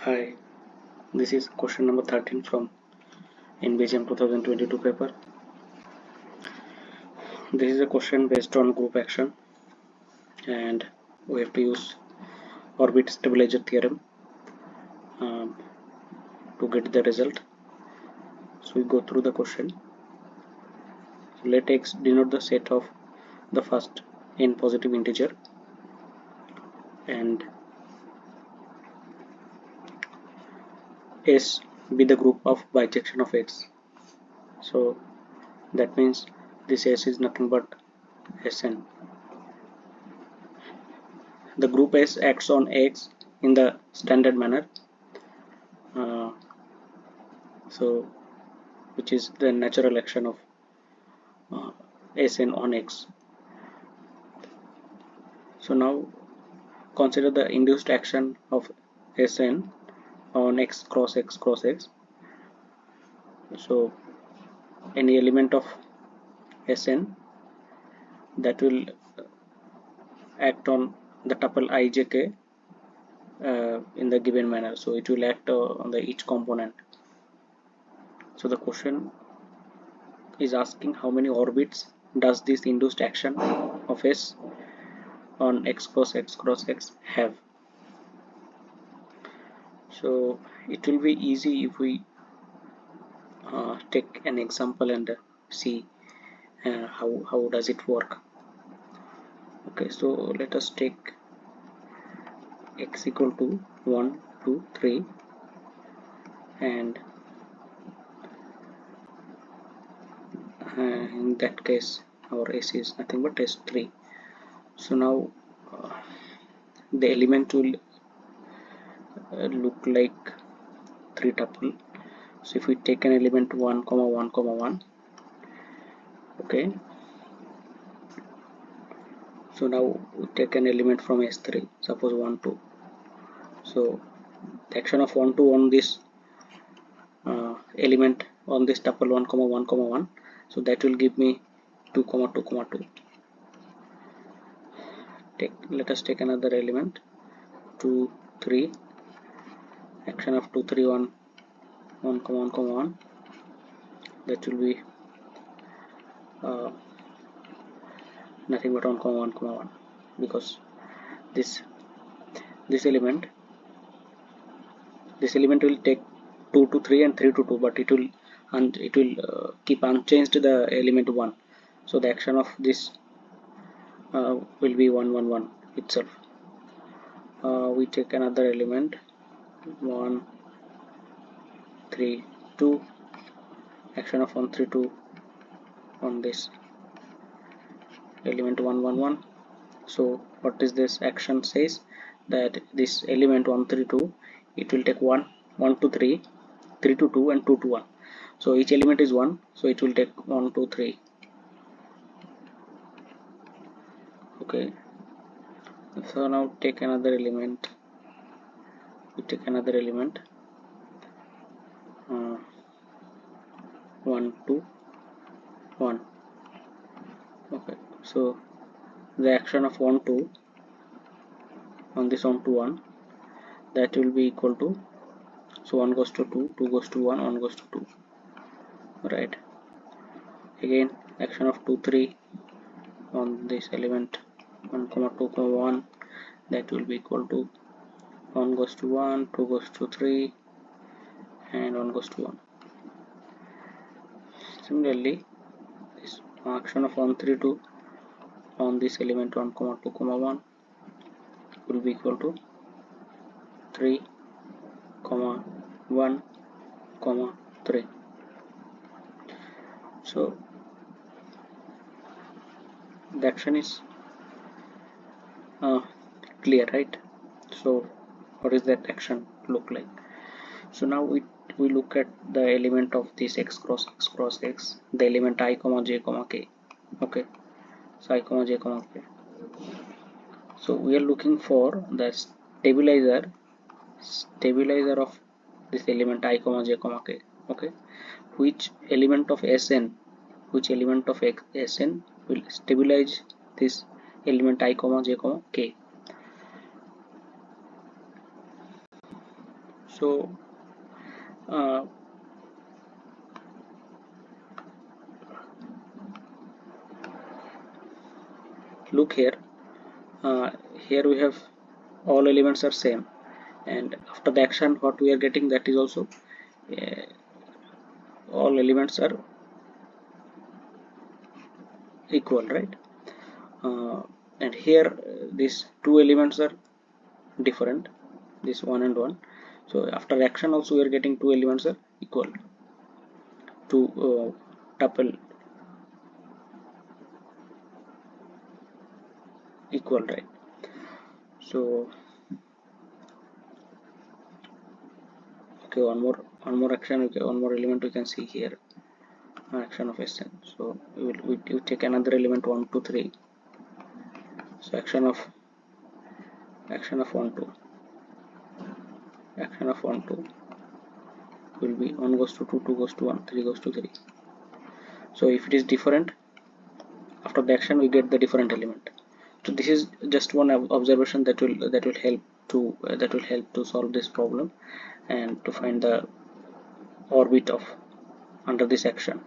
Hi, this is question number 13 from NBHM 2022 paper. This is a question based on group action and we have to use orbit stabilizer theorem to get the result. So we go through the question. So let X denote the set of the first n positive integer and S be the group of bijection of X. So that means this S is nothing but Sn. The group S acts on X in the standard manner, which is the natural action of Sn on X. So now consider the induced action of Sn on X cross X cross X. So any element of Sn that will act on the tuple ijk in the given manner, so it will act on the each component. So the question is asking how many orbits does this induced action of S on X cross X cross X have. So it will be easy if we take an example and see how does it work. Okay, so let us take X equal to 1, 2, 3 and in that case our S is nothing but S3. So now the element will look like 3 tuple. So if we take an element 1, 1, 1, okay, so now we take an element from S3, suppose 1, 2. So the action of 1, 2 on this element on this tuple 1, 1, 1, so that will give me 2, 2, 2. Let us take another element 2, 3, action of 2, 3, 1, 1, 1, that will be nothing but 1, 1, because this element will take 2 to 3 and 3 to 2, but it will keep unchanged the element 1. So the action of this will be 1, 1 itself. We take another element 1, 3, 2, action of 1, 3, 2 on this element 1, 1. So what is this action says that this element 1, 3, 2, it will take 1, 1 to 3, 3 to 2 and 2 to 1. So each element is 1, so it will take 1, 2, 3. Okay, so now take another element. We take another element 1, 2, 1. Okay, so the action of 1, 2 on this 1 to 1, that will be equal to, so 1 goes to 2, 2 goes to 1, 1 goes to 2, right? Again action of 2, 3 on this element 1, 2, 1, that will be equal to 1 goes to 1, 2 goes to 3 and 1 goes to 1. Similarly, this action of 1, 3, 2 on this element 1, 2, 1 will be equal to 3, 1, 3. So the action is clear, right? So what is that action look like? So now we look at the element of this X cross X, the element I, j, k. Okay, so I, j, k. So we are looking for the stabilizer of this element I, j, k. Okay, which element of Sn will stabilize this element I, j, k. So look here, here we have all elements are same, and after the action what we are getting, that is also all elements are equal, right? And here these two elements are different, this 1 and 1. So after action also we are getting two elements are equal, two tuple equal, right? So okay, one more action, okay, one more element we can see here, action of Sn. So we take another element 1 2 3. So action of 1 2, action of 1 2 will be 1 goes to 2, 2 goes to 1, 3 goes to 3. So if it is different, after the action we get the different element. So this is just one observation that will help to solve this problem and to find the orbit of under this action.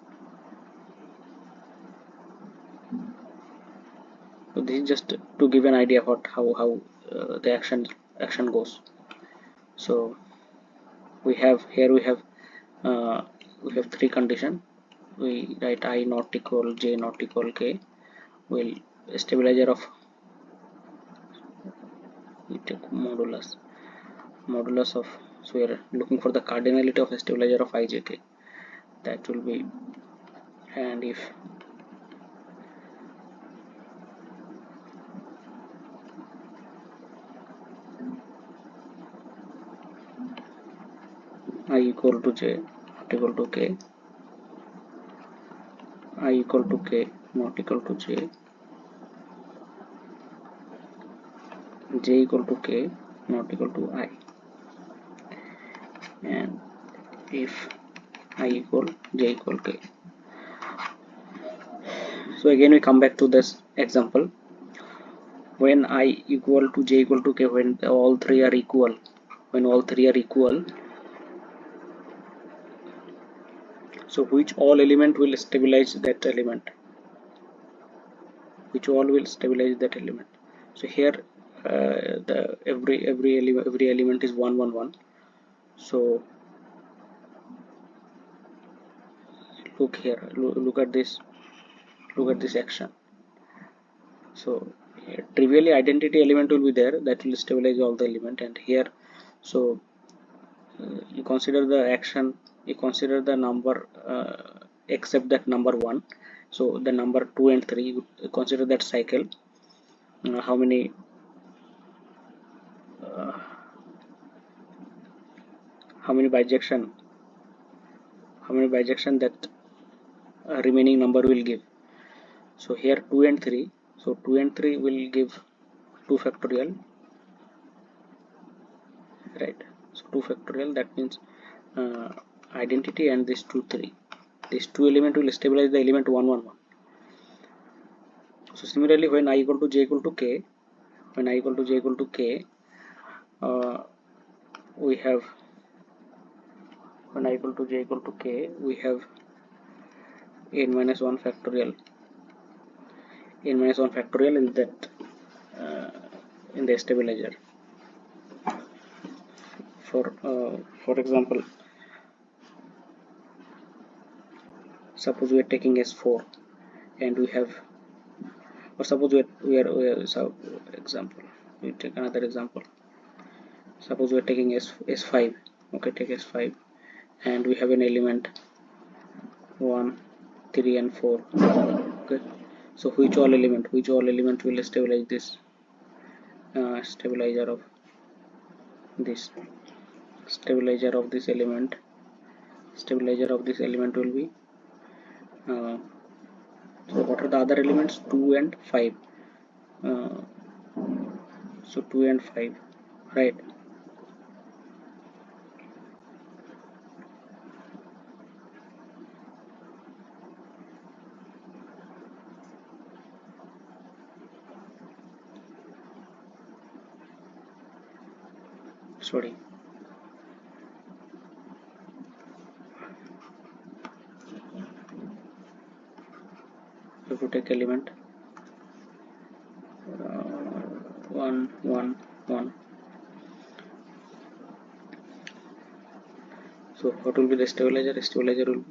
So this is just to give an idea about how the action goes. So we have three condition. We write I not equal, j not equal, k. Will stabilizer of, we take modulus of, so we are looking for the cardinality of a stabilizer of ijk, that will be, and if I equal to j not equal to k, I equal to k not equal to j, j equal to k not equal to I, and if I equal j equal k. So again we come back to this example. When I equal to j equal to k, when all three are equal, so which all element will stabilize that element, so here the every element is 1 1 1. So look here, look at this action. So trivially identity element will be there, that will stabilize all the element, and here so you consider the action, you consider the number except that number 1. So the number 2 and 3, you consider that cycle, how many bijection that remaining number will give. So here 2 and 3, so 2 and 3 will give 2 factorial, right? So 2 factorial, that means identity and this 2 3, these two element will stabilize the element 1 1 1. So similarly, when I equal to j equal to k, we have, when I equal to j equal to k, we have n minus 1 factorial, in that in the stabilizer. For example, suppose we are taking S4 and we have, or suppose we are so example, we take another example. Suppose we are taking S5, okay, take S5 and we have an element 1 3 and 4, okay. So which all element will stabilize this stabilizer of this element will be so what are the other elements? 2 and 5, so 2 and 5, right? Sorry, to take element 1 1 1. So what will be the stabilizer? Stabilizer will be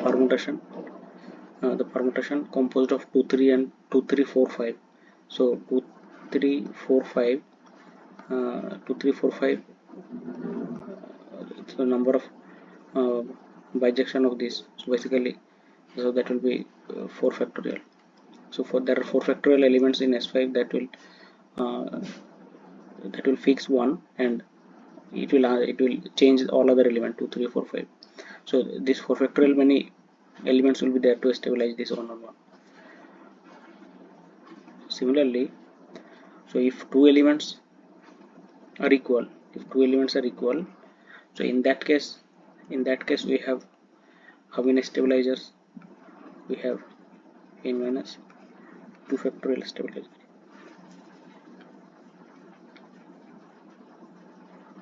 permutation. The permutation composed of 2 3 and 2 3 4 5. So 2 3 4 5 2 3 4 5 it's the number of bijection of this. So basically, so that will be 4 factorial. So there are 4 factorial elements in S5 that will fix 1, and it will change all other element 2 3 4 5. So this 4 factorial many elements will be there to stabilize this 1 on 1. Similarly, so if two elements are equal, so in that case we have how many stabilizers? We have n minus 2 factorial stabilizer.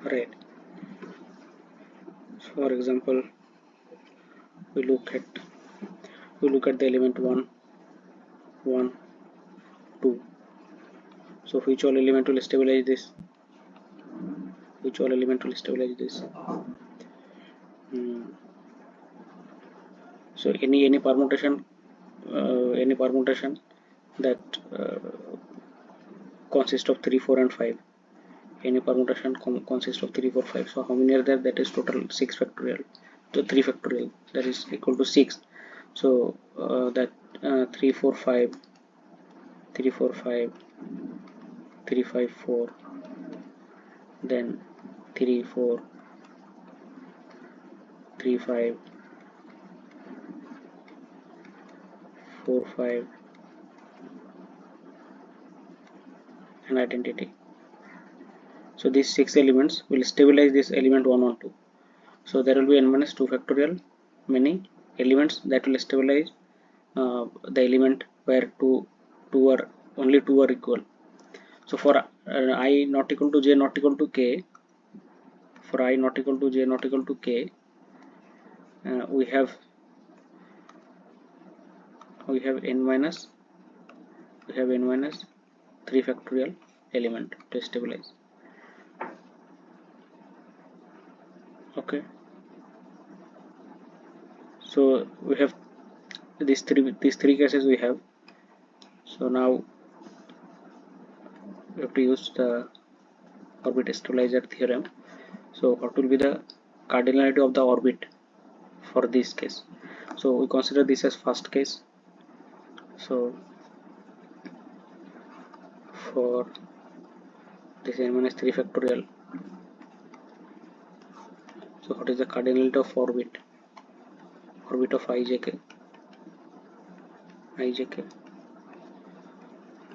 Right. So for example, we look at the element 1 1 2. So which all element will stabilize this? So any permutation that consists of 3 4 and 5. Any permutation consists of 3 4 5. So how many are there? That is total 6 factorial. So 3 factorial, that is equal to 6. So that 3 4 5 3 4 5 3 5 4, then 3 4 3 5 4 5 and identity. So these 6 elements will stabilize this element 1 on 2. So there will be n minus 2 factorial many elements that will stabilize the element where only two are equal. So for I not equal to j not equal to k, we have n minus 3 factorial element to stabilize. Okay, so we have these three cases we have. So now we have to use the orbit stabilizer theorem. So what will be the cardinality of the orbit for this case? So we consider this as first case. So for this n minus 3 factorial, so what is the cardinality of orbit of ijk?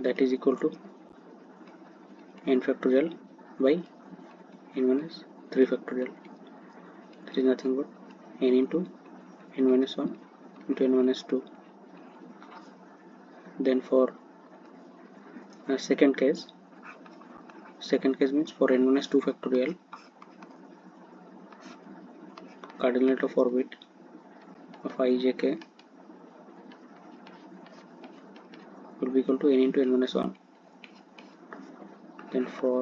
That is equal to n factorial by n minus 3 factorial. That is nothing but n into n minus 1 into n minus 2. Then for second case means for n minus 2 factorial, cardinality of orbit of ijk will be equal to n into n minus 1. Then for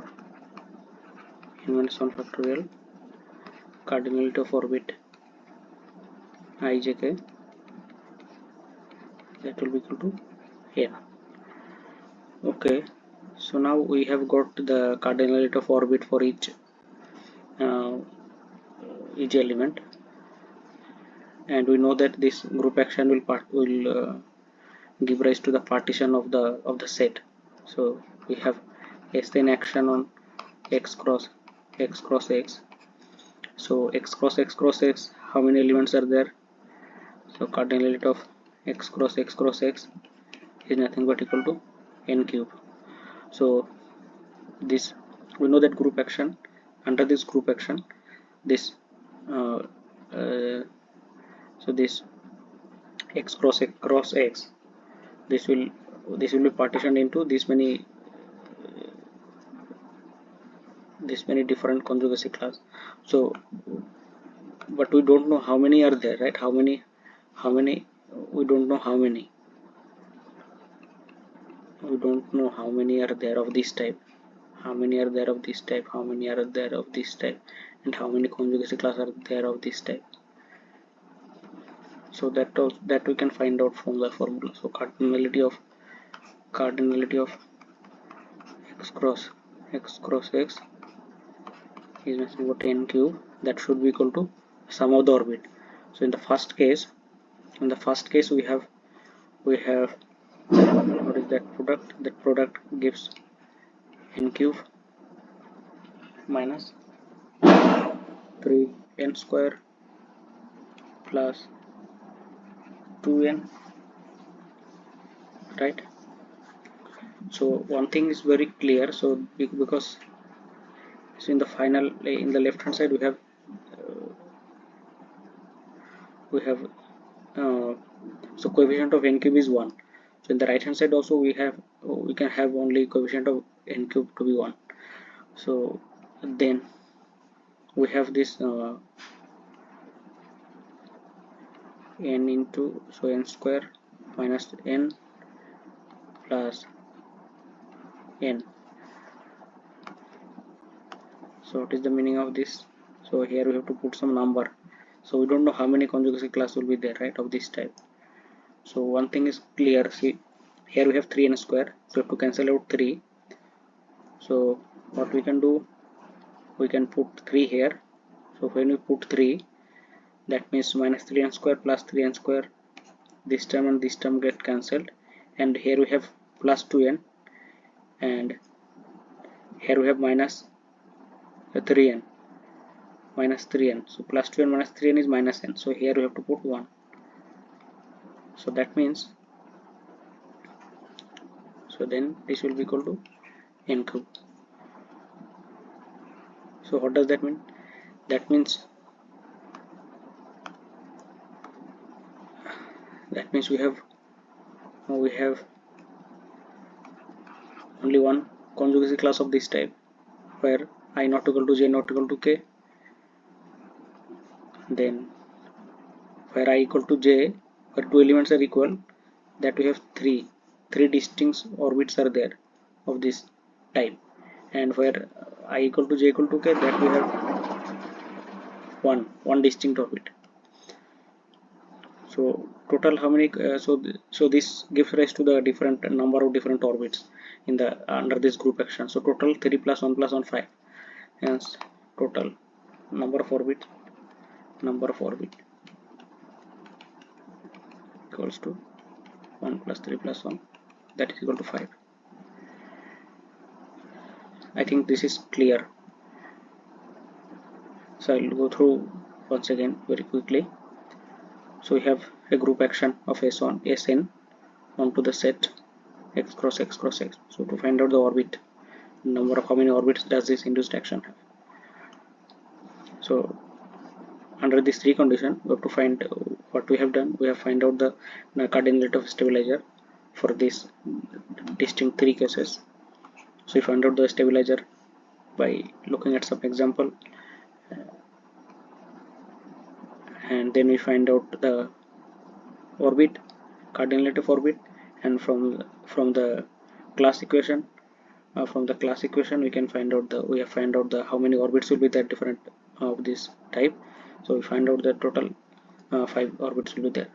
n minus 1 factorial, cardinality of orbit ijk, that will be equal to n. Okay, so now we have got the cardinality of orbit for each element, and we know that this group action will give rise to the partition of the set. So we have Sn action on x cross x. So x cross x, how many elements are there? So cardinality of x cross x is nothing but equal to n cube. So this, we know that group action, under this group action, this so this x cross x, this will be partitioned into this many different conjugacy class. So but we don't know how many are there, right? How how many, we don't know how many are there of this type, how many are there of this type, how many are there of this type, and how many conjugacy class are there of this type. So that we can find out from the formula. So cardinality of x cross x is nothing but n cube, that should be equal to sum of the orbit. So in the first case we have what is that product? That product gives n cube minus 3n square plus 2n, right? So one thing is very clear. So because in the final, in the left hand side we have so coefficient of n cube is 1. So in the right hand side also we can have only coefficient of n cube to be 1. So then we have this n into, so n square minus n plus n. So what is the meaning of this? So here we have to put some number. So we don't know how many conjugacy class will be there, right, of this type. So one thing is clear. See, here we have 3n square, so we have to cancel out 3. So what we can do, we can put 3 here. So when we put 3, that means minus 3n square plus 3n square, this term and this term get cancelled, and here we have plus 2n, and here we have minus 3n. So plus 2n minus 3n is minus n. So here we have to put 1. So that means, so then this will be equal to n cube. So what does that mean? That means we have only one conjugacy class of this type, where I not equal to j not equal to k. Then where I equal to j, where two elements are equal, that we have three distinct orbits are there of this type, and where I equal to j equal to k, that we have one distinct orbit. So total how many, so this gives rise to the different number of different orbits in the under this group action. So total 3 plus 1 plus 1 5, hence total number of orbit equals to 1 plus 3 plus 1, that is equal to 5. I think this is clear. So I'll go through once again very quickly. So we have a group action of Sn onto the set x cross x cross x. So to find out the orbit, number of how many orbits does this induced action have. So under these three conditions, we have to find what we have done. We have find out the cardinality of stabilizer for these distinct three cases. So we find out the stabilizer by looking at some example, and then we find out the orbit, cardinality of orbit, and from the class equation, we can find out the how many orbits will be there different of this type. So we find out the total 5 orbits will be there.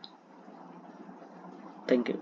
Thank you.